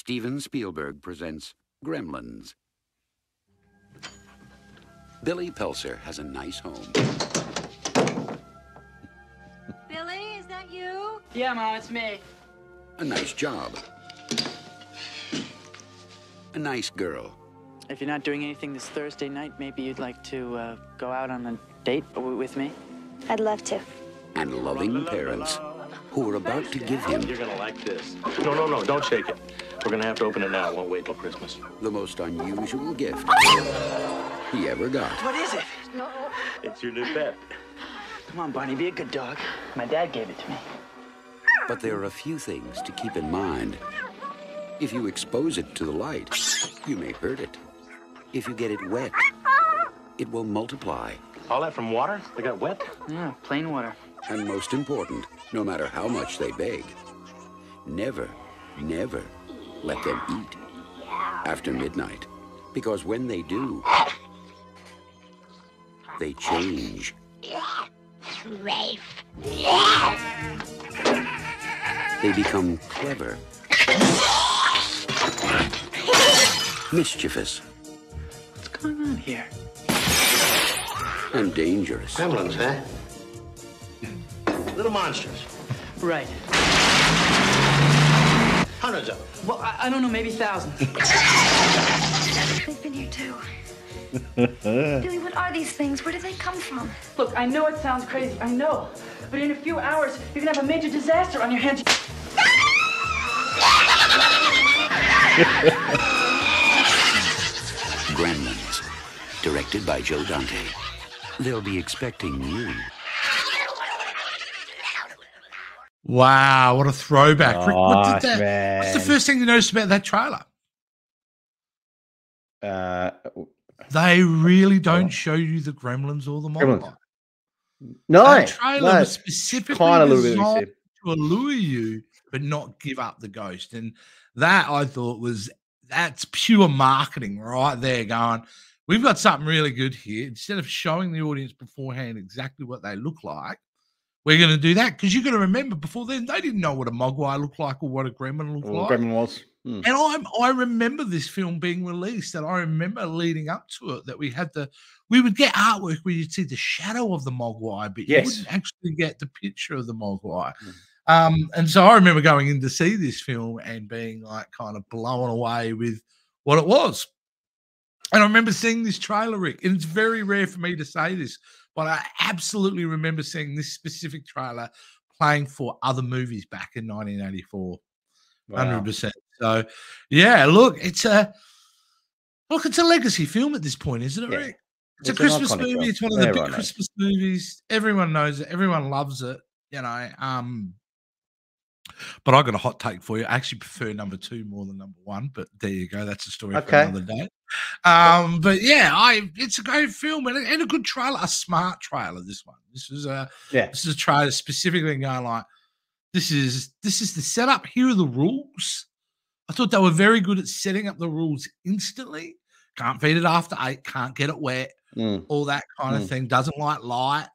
Steven Spielberg presents Gremlins. Billy Pelser has a nice home. Billy, is that you? Yeah, Mom, it's me. A nice job. A nice girl. If you're not doing anything this Thursday night, maybe you'd like to go out on a date with me? I'd love to. And loving parents who are about to give him You're gonna like this. No, don't shake it. We're gonna have to open it now. It won't wait till Christmas. the most unusual gift he ever got. What is it? It's your new pet. Come on, Barney, be a good dog. My dad gave it to me. But there are a few things to keep in mind. If you expose it to the light, you may hurt it. If you get it wet, it will multiply. All that from water? They got wet? Yeah, plain water. And most important, no matter how much they beg, never let them eat after midnight. Because when they do, they change. They become clever, mischievous, What's going on here? and dangerous. Gremlins, huh? Little monsters. Right. Hundreds of them. Well, I don't know, maybe thousands. They've been here too. Billy, what are these things? Where do they come from? Look, I know it sounds crazy, I know. But in a few hours, you're gonna have a major disaster on your hands. Gremlins, directed by Joe Dante. They'll be expecting you. Wow, what a throwback. Rick, Nice, man. what's the first thing you noticed about that trailer? They really don't show you the Gremlins or the Mogwai. No, That trailer no, was specifically kinda a little bit designed missing. to allure you, but not give up the ghost. And that I thought that's pure marketing right there going, we've got something really good here. Instead of showing the audience beforehand exactly what they look like, we're going to do that. Because you've got to remember, before then, they didn't know what a Mogwai looked like or what a Gremlin looked like. Gremlin was. And I remember this film being released, and I remember leading up to it that we would get artwork where you'd see the shadow of the Mogwai, but you wouldn't actually get the picture of the Mogwai. And so I remember going in to see this film and being like kind of blown away with what it was. And I remember seeing this trailer, Rick, and it's very rare for me to say this, but I absolutely remember seeing this specific trailer playing for other movies back in 1984. 100%. So, yeah, look, it's a legacy film at this point, isn't it, Rick? It's a Christmas movie. Film. It's one of the big Christmas movies. Everyone knows it. Everyone loves it. You know. But I got a hot take for you. I actually prefer number 2 more than number 1. But there you go. That's a story for another day. But yeah, it's a great film and a good trailer, a smart trailer. This one. This is a trailer specifically going like, this is the setup. Here are the rules. I thought they were very good at setting up the rules instantly. Can't feed it after 8. Can't get it wet. All that kind of thing. Doesn't like light.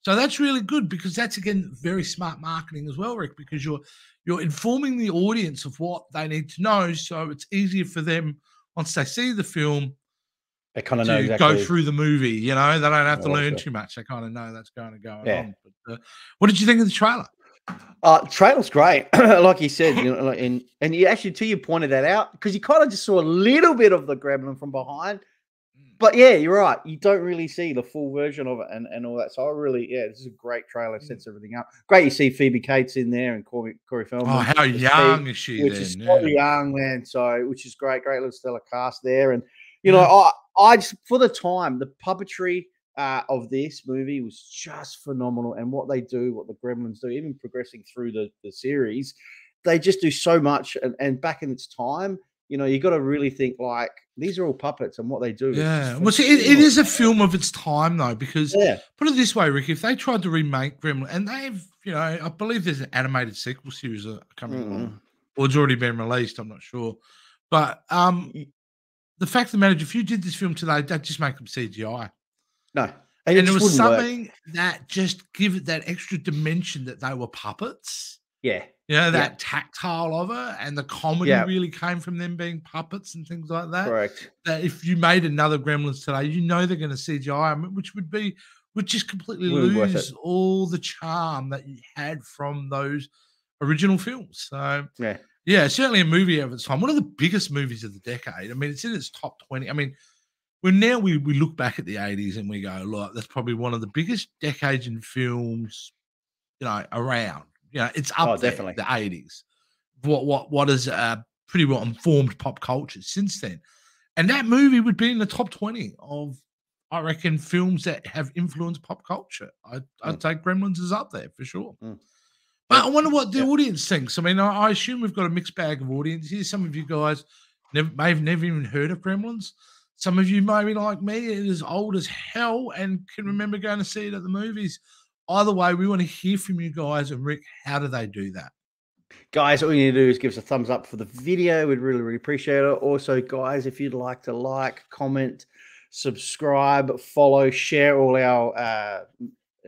So that's really good because that's, again, very smart marketing as well, Rick, because you're informing the audience of what they need to know. So it's easier for them once they see the film. They kind of know exactly. Go through the movie. You know, they don't have to learn too much. They kind of know that's going to go on. But, what did you think of the trailer? Trailer's great, like you said, you know, and you actually, till you pointed that out, because you kind of just saw a little bit of the Gremlin from behind. But yeah, you're right. You don't really see the full version of it and all that. So I really, this is a great trailer. Sets everything up. Great. You see Phoebe Cates in there and Corey Feldman. Oh, how young is she? Which is so young, man. So, which is great. Great little stellar cast there. And you know, I just, for the time, the puppetry of this movie was just phenomenal. And what they do, what the Gremlins do, even progressing through the series, they just do so much. And back in its time, you know, you got to really think like these are all puppets and what they do. Yeah. Well, see, it is a film of its time, though, because put it this way, Rick, if they tried to remake Gremlin, and they've, you know, I believe there's an animated sequel series coming along, or it's already been released, I'm not sure. But the fact of the matter is, if you did this film today, that'd just make them CGI. No. And it was something that just give it that extra dimension that they were puppets. Yeah. You know, that tactile of it, and the comedy really came from them being puppets and things like that. Correct. That if you made another Gremlins today, you know they're going to CGI them, which would just completely lose all the charm that you had from those original films. So yeah, certainly a movie of its time. One of the biggest movies of the decade. I mean, it's in its top 20. I mean, when now we look back at the 80s and we go, look, that's probably one of the biggest decades in films, you know, around. You know, it's up there, definitely the 80s. What is pretty well informed pop culture since then. And that movie would be in the top 20 of, I reckon, films that have influenced pop culture. I'd take Gremlins is up there for sure. But I wonder what the audience thinks. I mean, I assume we've got a mixed bag of audience here. Some of you guys may have never even heard of Gremlins. Some of you may be like me, it is old as hell and can remember going to see it at the movies. Either way, we want to hear from you guys. And Rick, how do they do that? Guys, all you need to do is give us a thumbs up for the video. We'd really, really appreciate it. Also, guys, if you'd like to like, comment, subscribe, follow, share all our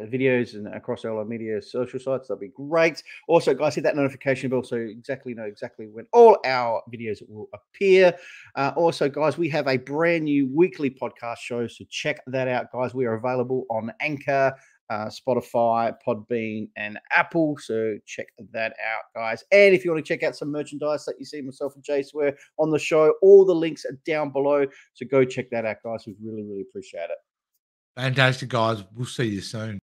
videos and across all our media social sites, that'd be great. Also, guys, hit that notification bell so know exactly when all our videos will appear. Also, guys, we have a brand new weekly podcast show, so check that out, guys. We are available on Anchor, Spotify, Podbean, and Apple. So check that out, guys. And if you want to check out some merchandise that you see myself and Jace wear on the show, all the links are down below. So go check that out, guys. We really, really appreciate it. Fantastic, guys. We'll see you soon.